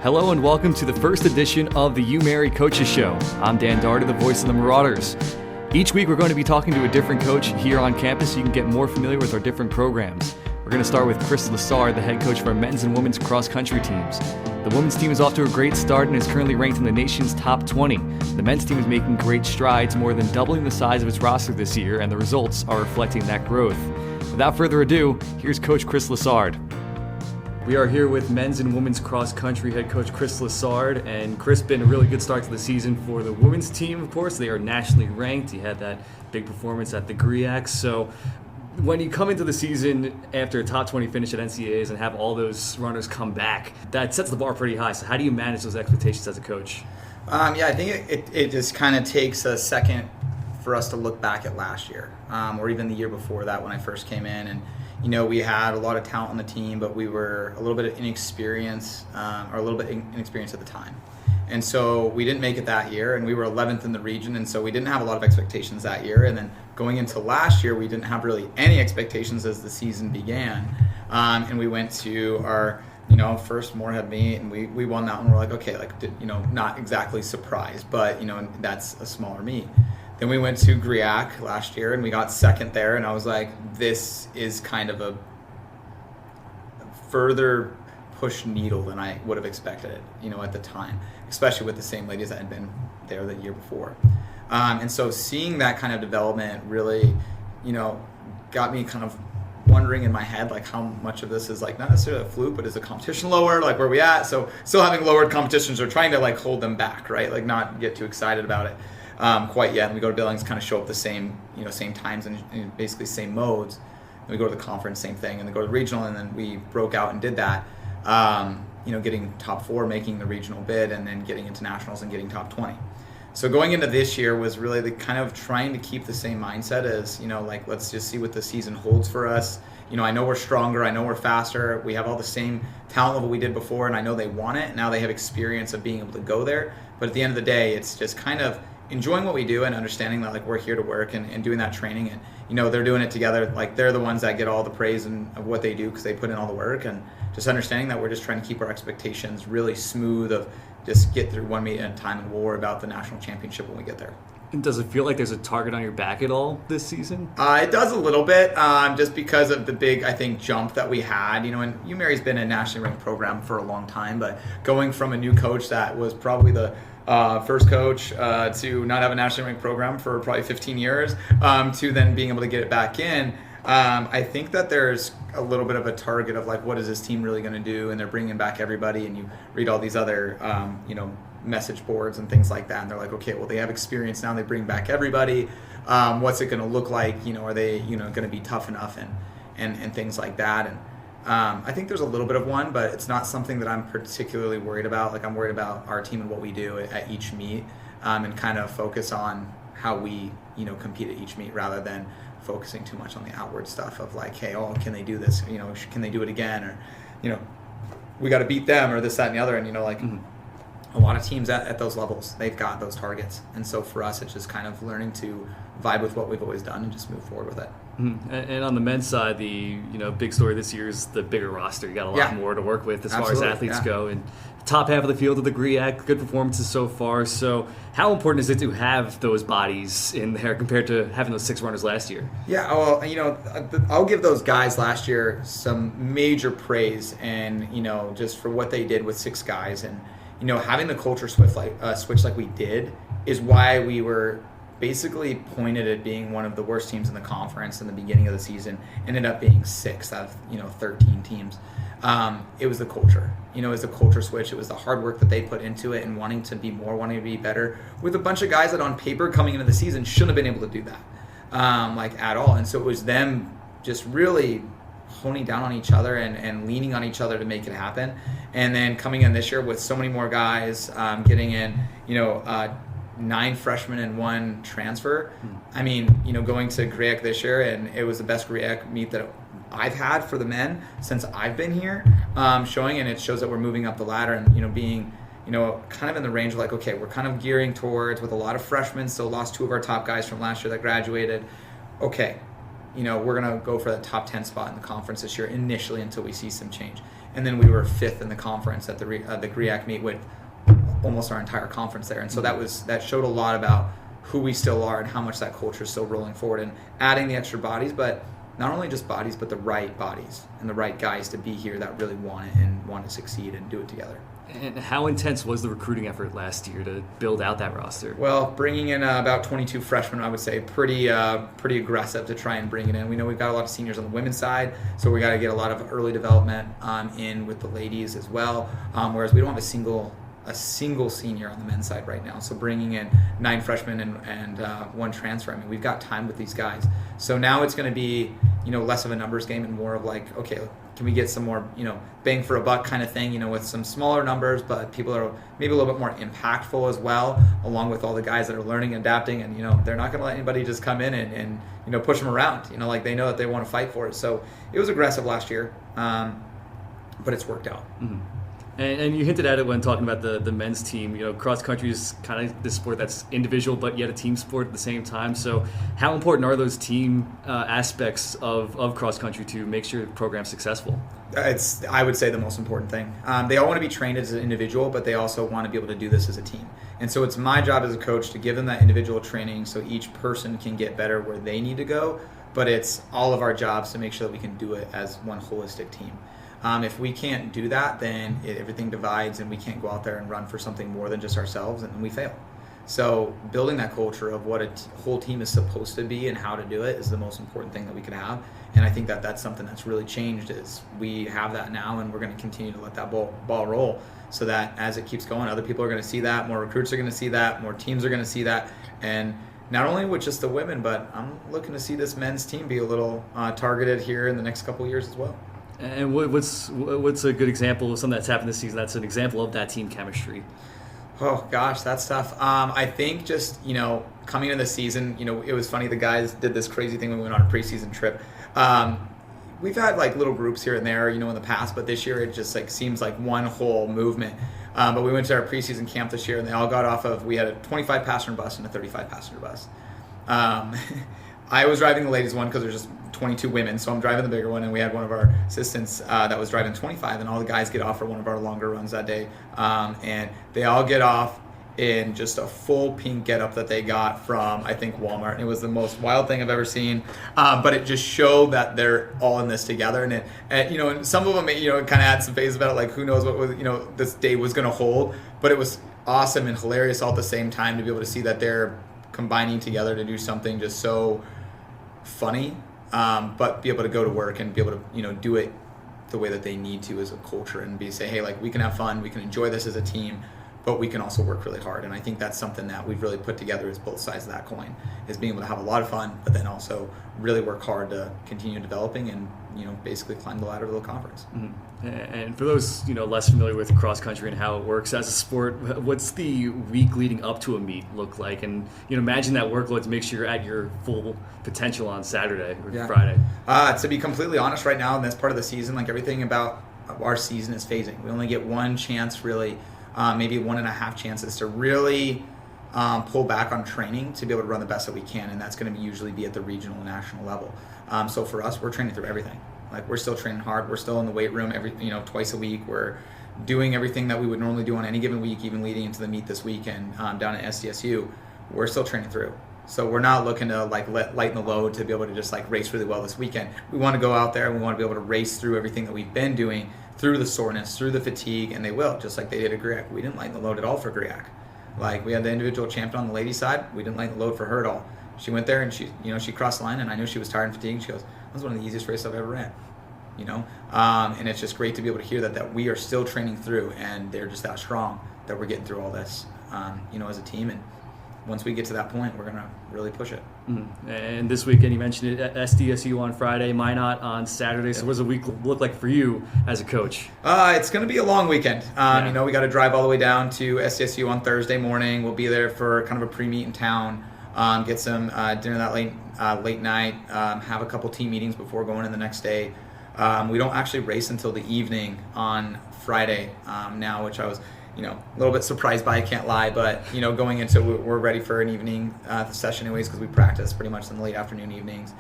Hello and welcome to the first edition of the UMary Coaches Show. I'm Dan Darter, the voice of the Marauders. Each week we're going to be talking to a different coach here on campus so you can get more familiar with our different programs. We're going to start with Chris Lessard, the head coach for our men's and women's cross-country teams. The women's team is off to a great start and is currently ranked in the nation's top 20. The men's team is making great strides, more than doubling the size of its roster this year, and the results are reflecting that growth. Without further ado, here's Coach Chris Lessard. We are here with men's and women's cross-country head coach Chris Lessard, and Chris, been a really good start to the season for the women's team, of course. They are nationally ranked. You had that big performance at the GRIAC. So when you come into the season after a top 20 finish at NCAAs and have all those runners come back, that sets the bar pretty high. So how do you manage those expectations as a coach? I think it just kind of takes a second for us to look back at last year, or even the year before that when I first came in. And you know, we had a lot of talent on the team, but we were a little bit inexperienced, or a little bit inexperienced at the time. And so we didn't make it that year, and we were 11th in the region, and so we didn't have a lot of expectations that year. And then going into last year, we didn't have really any expectations as the season began. And we went to our, first Moorhead meet, and we won that one. We're like, okay, not exactly surprised, but, that's a smaller meet. Then we went to GRIAC last year, and we got second there, and I was like, this is kind of a further push needle than I would have expected it, at the time, especially with the same ladies that had been there the year before. And so seeing that kind of development really, got me kind of wondering in my head, like, how much of this is like not necessarily a fluke, but is the competition lower? Like, where are we at? So still having lowered competitions or trying to like hold them back, right? Like not get too excited about it. Quite yet, and we go to Billings, kind of show up the same, same times and basically same modes. And we go to the conference, same thing, and then go to the regional, and then we broke out and did that. Getting top 4, making the regional bid, and then getting into nationals and getting top 20. So going into this year was really the kind of trying to keep the same mindset as, let's just see what the season holds for us. I know we're stronger, I know we're faster, we have all the same talent level we did before, and I know they want it. Now they have experience of being able to go there. But at the end of the day, it's just kind of enjoying what we do and understanding that like we're here to work and doing that training, and they're doing it together. Like they're the ones that get all the praise of what they do because they put in all the work, and just understanding that we're just trying to keep our expectations really smooth of just get through one meet at a time, and we'll worry about the national championship when we get there. And does it feel like there's a target on your back at all this season? It does a little bit, just because of the big, I think, jump that we had. And UMary's been a nationally ranked program for a long time, but going from a new coach that was probably the first coach to not have a nationally ranked program for probably 15 years, to then being able to get it back in, I think that there's a little bit of a target of like, what is this team really going to do? And they're bringing back everybody, and you read all these other, message boards and things like that, and they're like, okay, well, they have experience now, they bring back everybody. What's it going to look like? Are they, going to be tough enough and things like that? And I think there's a little bit of one, but it's not something that I'm particularly worried about. Like, I'm worried about our team and what we do at each meet, and kind of focus on how we, compete at each meet rather than focusing too much on the outward stuff of like, hey, can they do this? Can they do it again? Or, we got to beat them or this, that, and the other. And, a lot of teams at those levels, they've got those targets. And so for us, it's just kind of learning to vibe with what we've always done and just move forward with it. Mm-hmm. And on the men's side, the big story this year is the bigger roster. You got a lot more to work with as far as athletes go. And top half of the field of the GRIAC, good performances so far. So how important is it to have those bodies in there compared to having those 6 runners last year? Yeah, well, I'll give those guys last year some major praise, and just for what they did with 6 guys, and having the culture switch like we did is why we were basically pointed at being one of the worst teams in the conference in the beginning of the season. Ended up being 6th out of 13 teams. It was the culture. It was a culture switch. It was the hard work that they put into it and wanting to be more, wanting to be better, with a bunch of guys that on paper coming into the season shouldn't have been able to do that, at all. And so it was them just really honing down on each other and leaning on each other to make it happen. And then coming in this year with so many more guys, getting in, 9 freshmen and 1 transfer. I mean, going to GRIAC this year, and it was the best GRIAC meet that I've had for the men since I've been here, showing, and it shows that we're moving up the ladder and, being, kind of in the range of like, okay, we're kind of gearing towards, with a lot of freshmen, still lost 2 of our top guys from last year that graduated. Okay, we're going to go for that top 10 spot in the conference this year initially until we see some change. and then we were 5th in the conference at the GRIAC meet with almost our entire conference there. And so that showed a lot about who we still are and how much that culture is still rolling forward and adding the extra bodies, but not only just bodies, but the right bodies and the right guys to be here that really want it and want to succeed and do it together. And how intense was the recruiting effort last year to build out that roster? Well, bringing in about 22 freshmen, I would say pretty aggressive to try and bring it in. We know we've got a lot of seniors on the women's side, so we got to get a lot of early development in with the ladies as well, whereas we don't have a single senior on the men's side right now. So bringing in 9 freshmen and 1 transfer, I mean, we've got time with these guys. So now it's going to be, less of a numbers game and more of like, okay, can we get some more, bang for a buck kind of thing, with some smaller numbers, but people are maybe a little bit more impactful as well, along with all the guys that are learning and adapting, and, they're not going to let anybody just come in and push them around, like they know that they want to fight for it. So it was aggressive last year, but it's worked out. Mm-hmm. And you hinted at it when talking about the men's team. Cross country is kind of this sport that's individual, but yet a team sport at the same time. So how important are those team aspects of cross country to make sure the program's successful? It's, I would say, the most important thing. They all want to be trained as an individual, but they also want to be able to do this as a team. And so it's my job as a coach to give them that individual training so each person can get better where they need to go. But it's all of our jobs to make sure that we can do it as one holistic team. If we can't do that, then everything divides and we can't go out there and run for something more than just ourselves, and then we fail. So building that culture of what a whole team is supposed to be and how to do it is the most important thing that we can have. And I think that that's something that's really changed is we have that now, and we're going to continue to let that ball roll so that as it keeps going, other people are going to see that, more recruits are going to see that, more teams are going to see that. And not only with just the women, but I'm looking to see this men's team be a little targeted here in the next couple of years as well. And what's a good example of something that's happened this season that's an example of that team chemistry? Oh, gosh, that's tough. I think just, coming into the season, it was funny. The guys did this crazy thing when we went on a preseason trip. We've had, little groups here and there, in the past, but this year it just, seems like one whole movement. But we went to our preseason camp this year, and they all got off of, we had a 25-passenger bus and a 35-passenger bus. I was driving the ladies one because there's just 22 women, so I'm driving the bigger one, and we had one of our assistants that was driving 25, and all the guys get off for one of our longer runs that day, and they all get off in just a full pink getup that they got from, I think, Walmart, and it was the most wild thing I've ever seen, but it just showed that they're all in this together, and and some of them, kind of had some phase about it, like who knows what was, this day was going to hold, but it was awesome and hilarious all at the same time to be able to see that they're combining together to do something just so funny, but be able to go to work and be able to do it the way that they need to as a culture and say, hey, we can have fun, we can enjoy this as a team, but we can also work really hard. And I think that's something that we've really put together is both sides of that coin, is being able to have a lot of fun, but then also really work hard to continue developing and basically climb the ladder of the conference. Mm-hmm. And for those less familiar with cross country and how it works as a sport, what's the week leading up to a meet look like? And imagine that workload to make sure you're at your full potential on Saturday or Friday. To be completely honest, right now in this part of the season, everything about our season is phasing. We only get one chance, really, maybe 1.5 chances to really pull back on training to be able to run the best that we can, and that's going to usually be at the regional and national level. So for us, we're training through everything. We're still training hard. We're still in the weight room twice a week. We're doing everything that we would normally do on any given week, even leading into the meet this weekend down at SDSU. We're still training through. So we're not looking to lighten the load to be able to just race really well this weekend. We want to go out there and we want to be able to race through everything that we've been doing, through the soreness, through the fatigue, and they will, just like they did at GRIAC. We didn't lighten the load at all for GRIAC. We had the individual champion on the ladies' side. We didn't lighten the load for her at all. She went there and she crossed the line, and I knew she was tired and fatigued. She goes, "That was one of the easiest races I've ever ran." And it's just great to be able to hear that we are still training through, and they're just that strong that we're getting through all this, as a team. And once we get to that point, we're going to really push it. Mm-hmm. And this weekend, you mentioned it, SDSU on Friday, Minot on Saturday. So what does a week look like for you as a coach? It's going to be a long weekend. We got to drive all the way down to SDSU on Thursday morning. We'll be there for kind of a pre-meet in town, get some dinner that late night, have a couple team meetings before going in the next day. We don't actually race until the evening on Friday now, which I was a little bit surprised by, I can't lie, but, going into, we're ready for an evening session anyways, because we practice pretty much in the late afternoon evenings.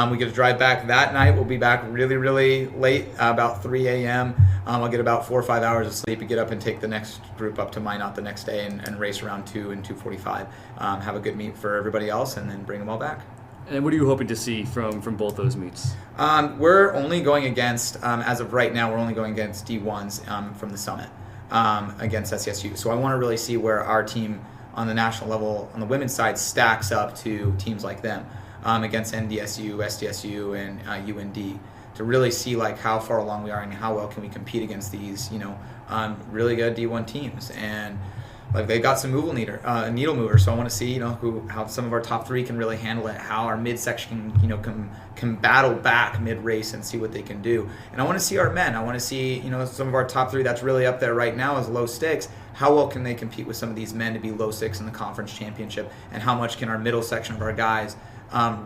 We get to drive back that night. We'll be back really, really late, about 3 a.m. I'll get about 4 or 5 hours of sleep and get up and take the next group up to Minot the next day and race around 2 and 2:45. Have a good meet for everybody else, and then bring them all back. And what are you hoping to see from both those meets? We're only going against, as of right now, we're only going against D1s from the summit against SCSU. So I want to really see where our team on the national level, on the women's side, stacks up to teams like them against NDSU, SDSU, and UND, to really see like how far along we are and how well can we compete against these, really good D1 teams. And like they got some needle movers, so I want to see, how some of our top 3 can really handle it, how our midsection, can battle back mid-race and see what they can do. And I want to see our men. I want to see, some of our top 3 that's really up there right now is low sticks. How well can they compete with some of these men to be low sticks in the conference championship? And how much can our middle section of our guys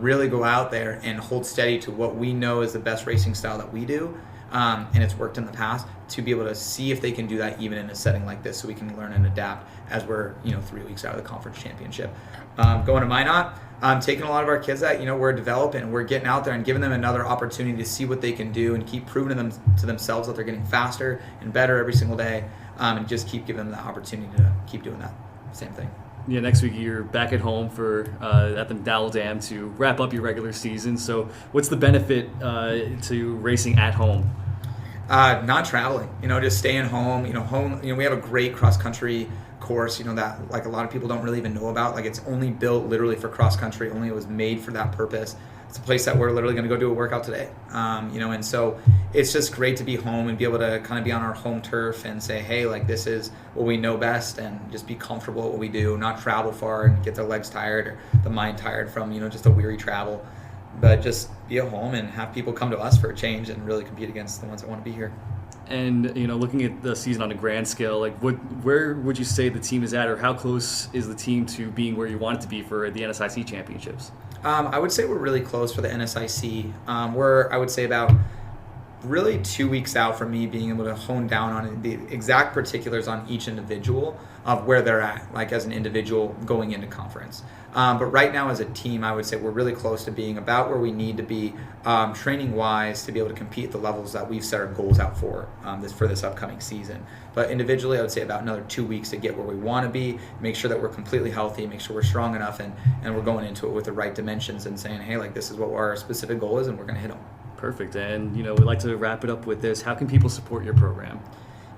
really go out there and hold steady to what we know is the best racing style that we do, and it's worked in the past, to be able to see if they can do that even in a setting like this, so we can learn and adapt as we're 3 weeks out of the conference championship. Going to Minot, taking a lot of our kids that we're developing, we're getting out there and giving them another opportunity to see what they can do and keep proving to themselves that they're getting faster and better every single day, and just keep giving them the opportunity to keep doing that same thing. Yeah, next week you're back at home at the Dowell Dam to wrap up your regular season. So what's the benefit to racing at home? Not traveling, just staying home. We have a great cross country course, that like a lot of people don't really even know about. Like it's only built literally for cross country. Only it was made for that purpose. It's a place that we're literally going to go do a workout today. And so it's just great to be home and be able to kind of be on our home turf and say, hey, like this is what we know best, and just be comfortable at what we do, not travel far and get their legs tired or the mind tired from, just a weary travel, but just be at home and have people come to us for a change and really compete against the ones that want to be here. And looking at the season on a grand scale, like where would you say the team is at, or how close is the team to being where you want it to be for the NSIC championships? I would say we're really close for the NSIC. We're, I would say, about really 2 weeks out from me being able to hone down on the exact particulars on each individual of where they're at, like as an individual going into conference. But right now as a team, I would say we're really close to being about where we need to be training-wise to be able to compete at the levels that we've set our goals out for this upcoming season. But individually, I would say about another 2 weeks to get where we want to be, make sure that we're completely healthy, make sure we're strong enough, and we're going into it with the right dimensions and saying, hey, like this is what our specific goal is, and we're going to hit them. Perfect. And, we'd like to wrap it up with this. How can people support your program?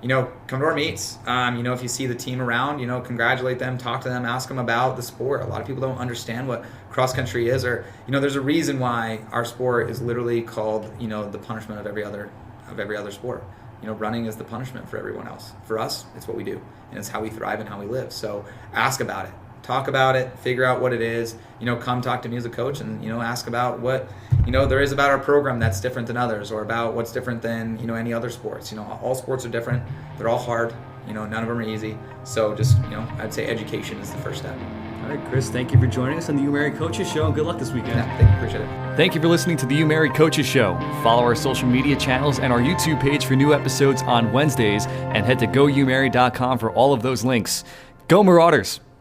Come to our meets. If you see the team around, congratulate them, talk to them, ask them about the sport. A lot of people don't understand what cross country is, or, there's a reason why our sport is literally called, the punishment of every other sport. Running is the punishment for everyone else. For us, it's what we do, and it's how we thrive and how we live. So ask about it. Talk about it, figure out what it is, come talk to me as a coach and, ask about what, there is about our program that's different than others, or about what's different than, any other sports. All sports are different. They're all hard. None of them are easy. So just, I'd say education is the first step. All right, Chris, thank you for joining us on the UMary Coaches Show, and good luck this weekend. Yeah, thank you. Appreciate it. Thank you for listening to the UMary Coaches Show. Follow our social media channels and our YouTube page for new episodes on Wednesdays, and head to goumary.com for all of those links. Go Marauders!